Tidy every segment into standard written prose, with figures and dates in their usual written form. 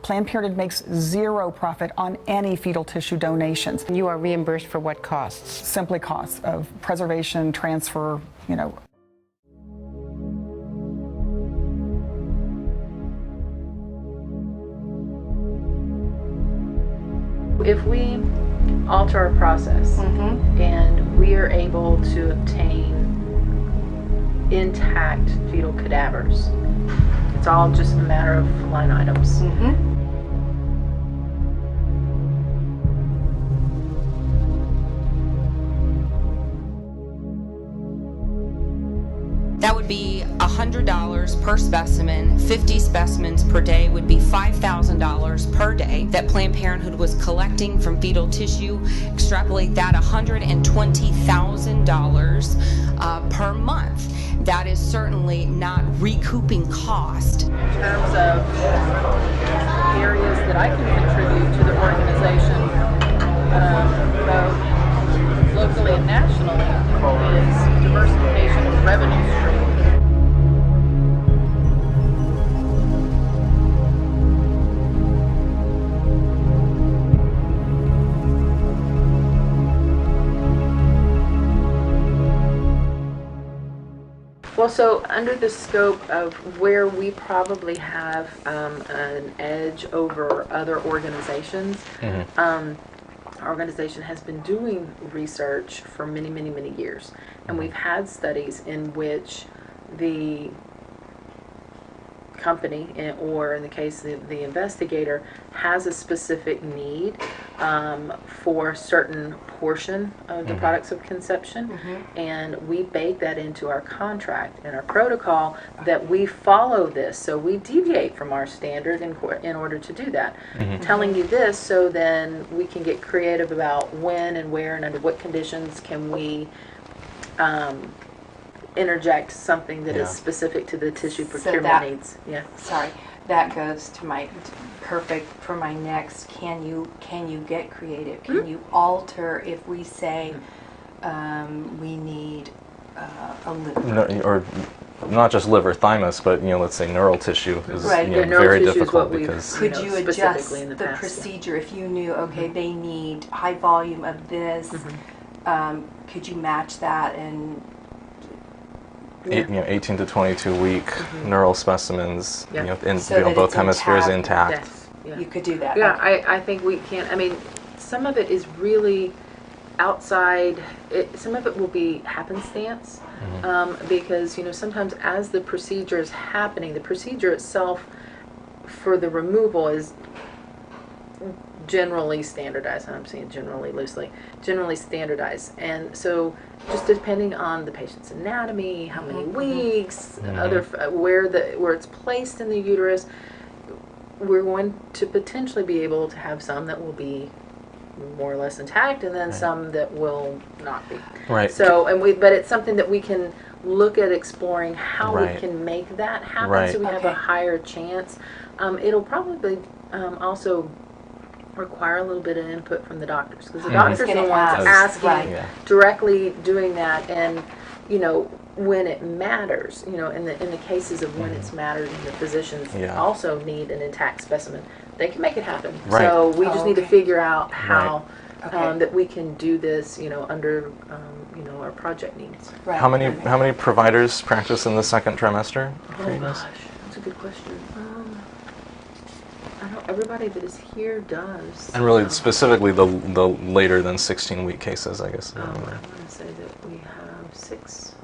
Planned Parenthood makes zero profit on any fetal tissue donations. You are reimbursed for what costs? Simply costs of preservation, transfer, you know. If we alter our process and we are able to obtain intact fetal cadavers, it's all just a matter of line items. That would be $100 per specimen. 50 specimens per day would be $5,000 per day that Planned Parenthood was collecting from fetal tissue. Extrapolate that $120,000 per month. That is certainly not recouping cost. In terms of areas that I can contribute to the organization, both locally and nationally, is diversification of revenue streams. Well, so under the scope of where we probably have an edge over other organizations, our organization has been doing research for many, many, many years. And we've had studies in which the company, or in the case of the investigator, has a specific need for a certain portion of the products of conception, and we bake that into our contract and our protocol that we follow this. So we deviate from our standard in order to do that. Telling you this so then we can get creative about when and where and under what conditions can we interject something that is specific to the tissue procurement needs. Sorry, that goes to my perfect for my next. Can you get creative? Can you alter if we say we need a liver? Or not just liver, thymus, but let's say neural tissue is neural very tissue is difficult what because could you adjust the the procedure if you knew they need high volume of this? Could you match that and 18 to 22 week neural specimens, in so both hemispheres intact. Yes. you could do that? Yeah, I think we can. I mean, some of it is really outside. Some of it will be happenstance because sometimes as the procedure is happening, the procedure itself for the removal is generally standardized, and I'm saying generally loosely, generally standardized. And so just depending on the patient's anatomy, how many weeks, where it's placed in the uterus, we're going to potentially be able to have some that will be more or less intact, and then some that will not be. Right. So, but it's something that we can look at exploring how we can make that happen, so we have a higher chance. It'll probably also require a little bit of input from the doctors, because the doctors are the ones asking, directly doing that, and when it matters, in the cases of when it's mattered, and the physicians also need an intact specimen, they can make it happen. So we just need to figure out how that we can do this, under our project needs. How many providers practice in the second trimester? Oh gosh, that's a good question. Everybody that is here does. And really, specifically the later than 16-week cases, I guess. I want to say that we have 6.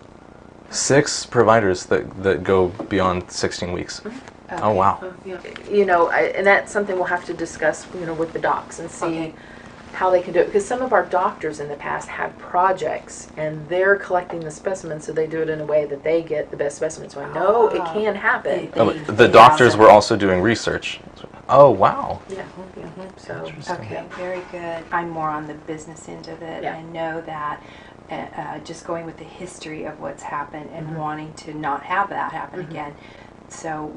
6 providers that go beyond 16 weeks. Oh wow. And that's something we'll have to discuss, with the docs and see how they can do it, because some of our doctors in the past have projects and they're collecting the specimens, so they do it in a way that they get the best specimens. So I know it can happen. The doctors were also doing research. Oh wow. Yeah. So Very good. I'm more on the business end of it. I know that just going with the history of what's happened and wanting to not have that happen again. So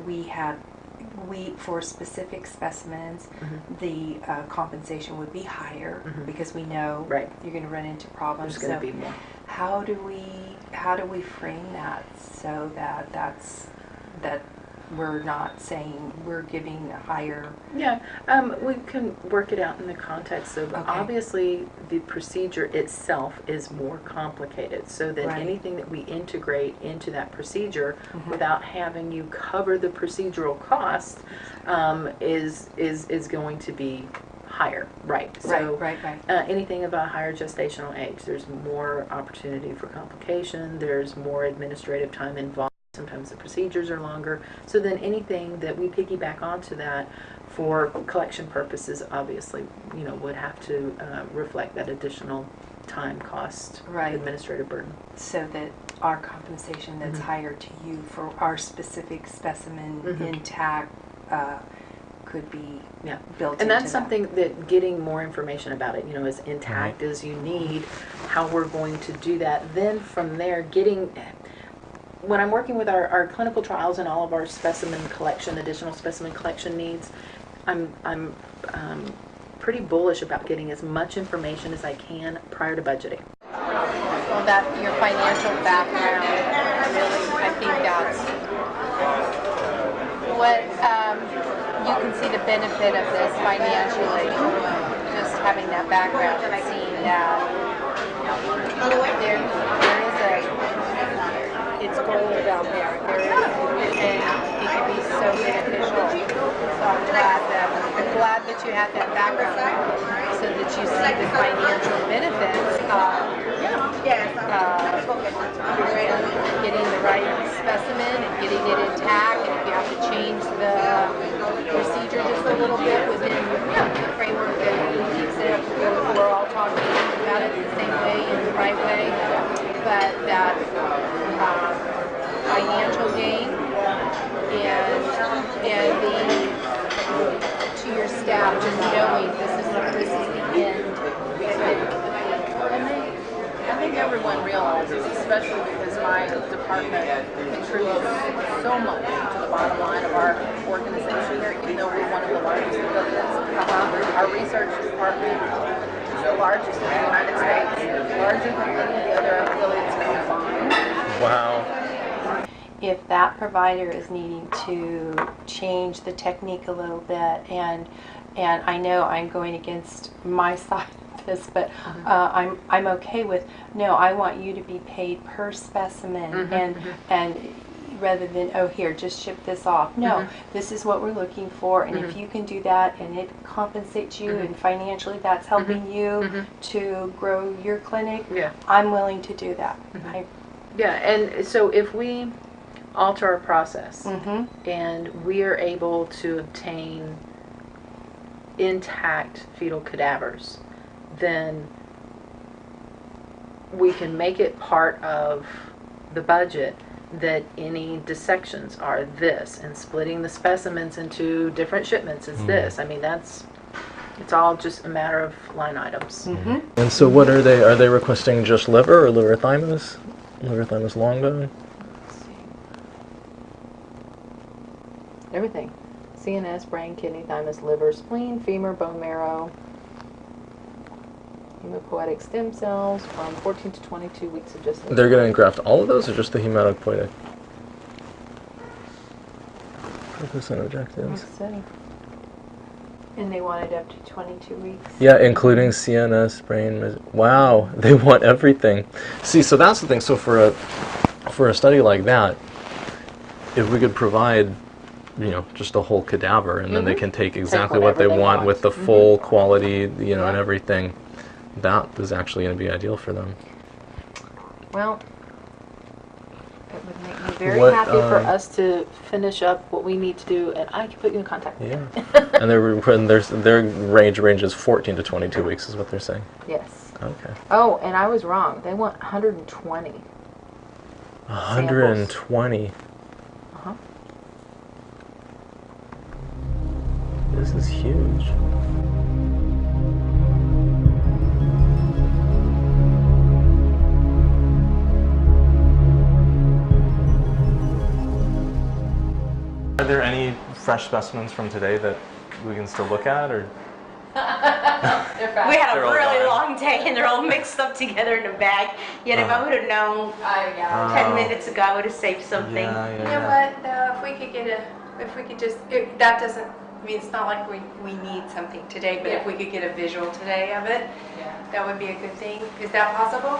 for specific specimens, the compensation would be higher because we know you're going to run into problems. There's going to be more. How do we frame that so that we're not saying we're giving a higher. Yeah, we can work it out in the context of obviously the procedure itself is more complicated. So that anything that we integrate into that procedure without having you cover the procedural cost is going to be higher, right? So anything about higher gestational age, there's more opportunity for complication. There's more administrative time involved. Sometimes the procedures are longer. So then anything that we piggyback onto that for collection purposes, obviously, would have to reflect that additional time, cost, administrative burden. So that our compensation that's higher to you for our specific specimen intact could be built and that's into something that getting more information about it, as intact as you need, how we're going to do that. Then from there, when I'm working with our clinical trials and all of our additional specimen collection needs, I'm pretty bullish about getting as much information as I can prior to budgeting. Well, that your financial background, really, I think that's what you can see the benefit of this financially. Just having that background and seeing that there is it's gold out there. And it can be so beneficial. So I'm glad that you have that background so that you see the financial benefits of getting the right specimen and getting it intact. And if you have to change the procedure just a little bit within the framework that keeps it, we're all talking about it the same way in the right way. But that financial gain and to your staff just knowing this is the end. I think everyone realizes, especially because my department contributes so much to the bottom line of our organization here, even though we're one of the largest affiliates. Our research department is the largest in the United States, larger than any of the other affiliates combined. Wow. If that provider is needing to change the technique a little bit, and I know I'm going against my side of this, but I'm okay with, no, I want you to be paid per specimen, and rather than, oh, here, just ship this off. No, this is what we're looking for, and if you can do that and it compensates you and financially that's helping you to grow your clinic, I'm willing to do that. And so if we alter our process and we are able to obtain intact fetal cadavers, then we can make it part of the budget that any dissections are this, and splitting the specimens into different shipments is this. I mean, it's all just a matter of line items. And so what are they? Are they requesting just liver or liver thymus? Liver thymus long bone? Everything. CNS, brain, kidney, thymus, liver, spleen, femur, bone marrow, hematopoietic stem cells from 14 to 22 weeks of gestation. They're going to engraft all of those or just the hematopoietic? Purpose and objectives. And they want it up to 22 weeks. Yeah, including CNS, brain. Wow, they want everything. See, so that's the thing. So for a study like that, if we could provide, just a whole cadaver, and then they can take exactly what they want with the full quality, and everything, that is actually going to be ideal for them. Well, it would make me very happy for us to finish up what we need to do, and I can put you in contact with them. And their range ranges 14 to 22 weeks is what they're saying. Yes. Okay. Oh, and I was wrong. They want 120. 120. This is huge. Are there any fresh specimens from today that we can still look at, or? We had a really long day and they're all mixed up together in a bag. Yet if I would have known 10 minutes ago, I would have saved something. But if we could get if we could just, that doesn't, I mean, it's not like we need something today, but if we could get a visual today of it, that would be a good thing. Is that possible?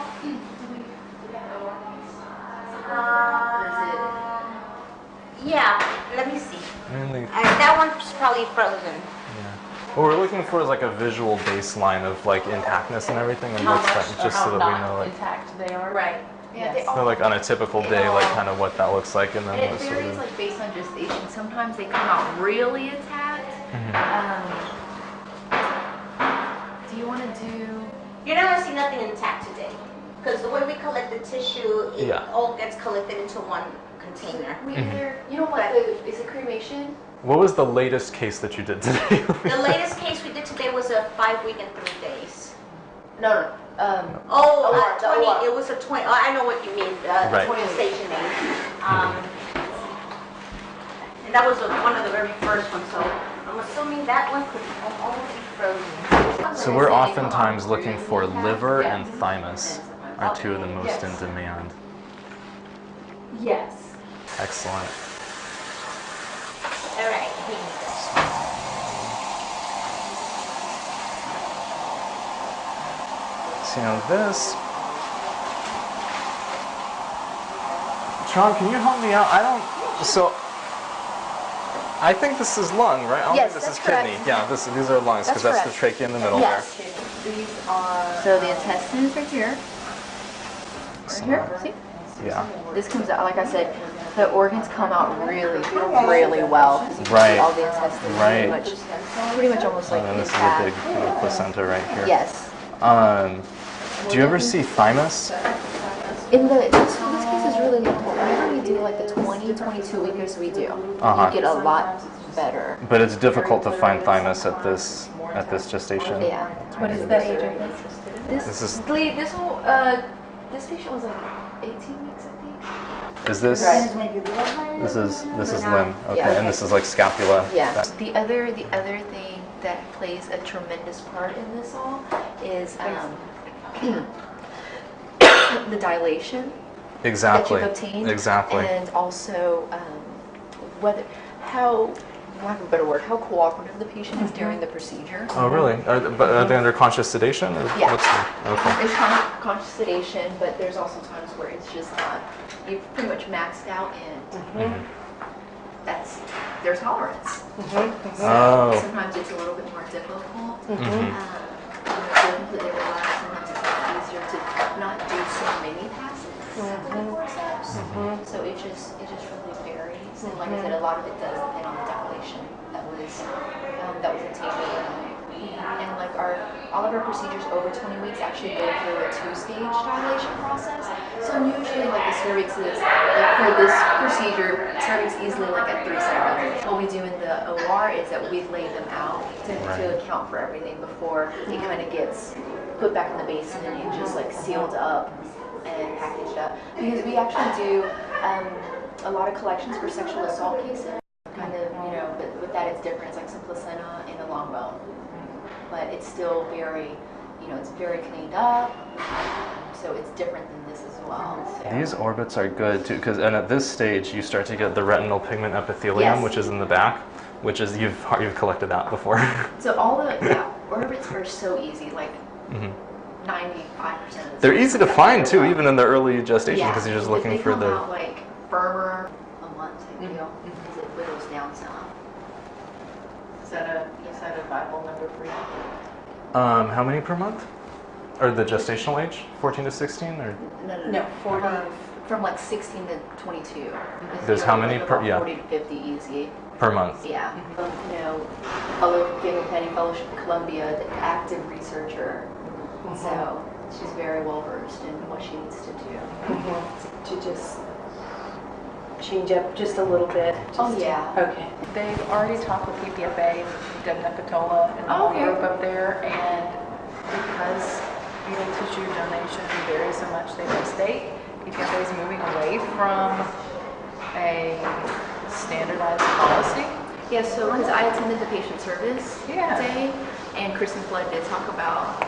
Yeah, let me see. Mainly, That one's probably frozen. what we're looking for is like a visual baseline of like intactness and everything, and what's that, just so that we know like, intact they are. Right. Yeah, they so all, like on a typical day, like kind of what that looks like, and then and it what sort varies of. like based on gestation. Sometimes they come out really intact. Do you want to do? You're not gonna see nothing intact today, because the way we collect the tissue, it all gets collected into one container. We either, you know what? Is it cremation? What was the latest case that you did today? The latest case we did today was a 5 week and 3 days. No. Oh, the 20. OR. It was a 20. Oh, I know what you mean. Right. 20 station age. And that was one of the very first ones. So I'm assuming that one could almost be frozen. So we're oftentimes looking for liver and thymus are two of the most in demand. Yes. Excellent. All right. Here you go. So now this. Sean, can you help me out? So I think this is lung, right? I don't Yes, think this is that's correct. kidney. Yeah, these are lungs because That's that's the trachea in the middle Yes. there. These are. So the intestines right here. Right here. See? Yeah. This comes out, like I said, the organs come out really, really well. You can Right. see all the intestines. Right. Pretty much almost like And then this is a intact. big kind of placenta right here. Yes. Do you ever see thymus? In this case is really little. Whenever we do like the 20, 22 weekers, we do. Uh-huh. You get a lot better. But it's difficult to find thymus at this gestation. Yeah. What is the age of this? This is- This patient was like 18 weeks, I think. Is this? This is limb. Okay, Yeah. and this is like scapula. Yeah. The other thing that plays a tremendous part in this all is the dilation Exactly. that you've obtained. Exactly. And also how, for lack of a better word, how cooperative the patient is during the procedure. Oh, really? Are they under conscious sedation? Or Yeah. Okay. There's conscious sedation, but there's also times where it's just not. You've pretty much maxed out, and there's tolerance. Oh. Sometimes it's a little bit more difficult. Mhm. They're completely relaxed. Sometimes it's a lot easier to not do so many passes with the forceps. So it just really varies. And like I said, a lot of it does depend on the dilation that was obtained. And like all of our procedures over 20 weeks actually go through a 2-stage dilation process. So usually like the cervix is, like for this procedure, cervix easily like at 3 centimeters. What we do in the OR is that we lay them out to account for everything before it kind of gets put back in the basin and just like sealed up and packaged up. Because we actually do a lot of collections for sexual assault cases. Kind of, but with that it's different. It's like some placenta and a long bone. But it's still very, it's very cleaned up, so it's different than this as well. So. These orbits are good too, and at this stage you start to get the retinal pigment epithelium, Yes. which is in the back, which is you've collected that before. So all the orbits are so easy, like 95% of the They're easy to find too, even in the early gestation, because you're just looking they for come the. out like firmer a month type deal, because it whittles down some. Is that a Bible number for you? How many per month? Or the gestational age, 14 to 16, or? No, 40. From like 16 to 22. There's how many per? Yeah. 40 to 50 easy. Per month. Yeah. Fellow Giga Penny Fellowship in Columbia, the active researcher. So she's very well versed in what she needs to do. To just change up just a little bit. Okay. They've already talked with UPFA, Deb Patola, and the whole group up there, and because fetal tissue donation varies so much state by state, UPFA is moving away from a standardized policy. Yeah, so because I attended the patient service Yeah. day, and Kristen Flood did talk about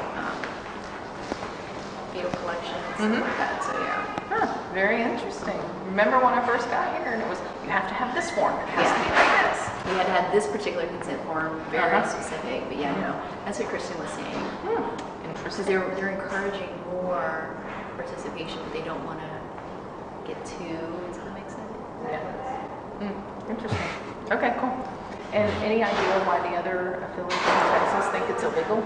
fetal collection and stuff like that. So yeah. Huh, very interesting. Remember when I first got here and it was, you have to have this form, it has to be like this. We had to have this particular consent form, very specific, but yeah, no, that's what Kristen was saying. Because Interesting. they're encouraging more participation, but they don't want to get too, does that make sense? Yeah. Interesting. Okay, cool. And any idea why the other affiliates in Texas think it's illegal?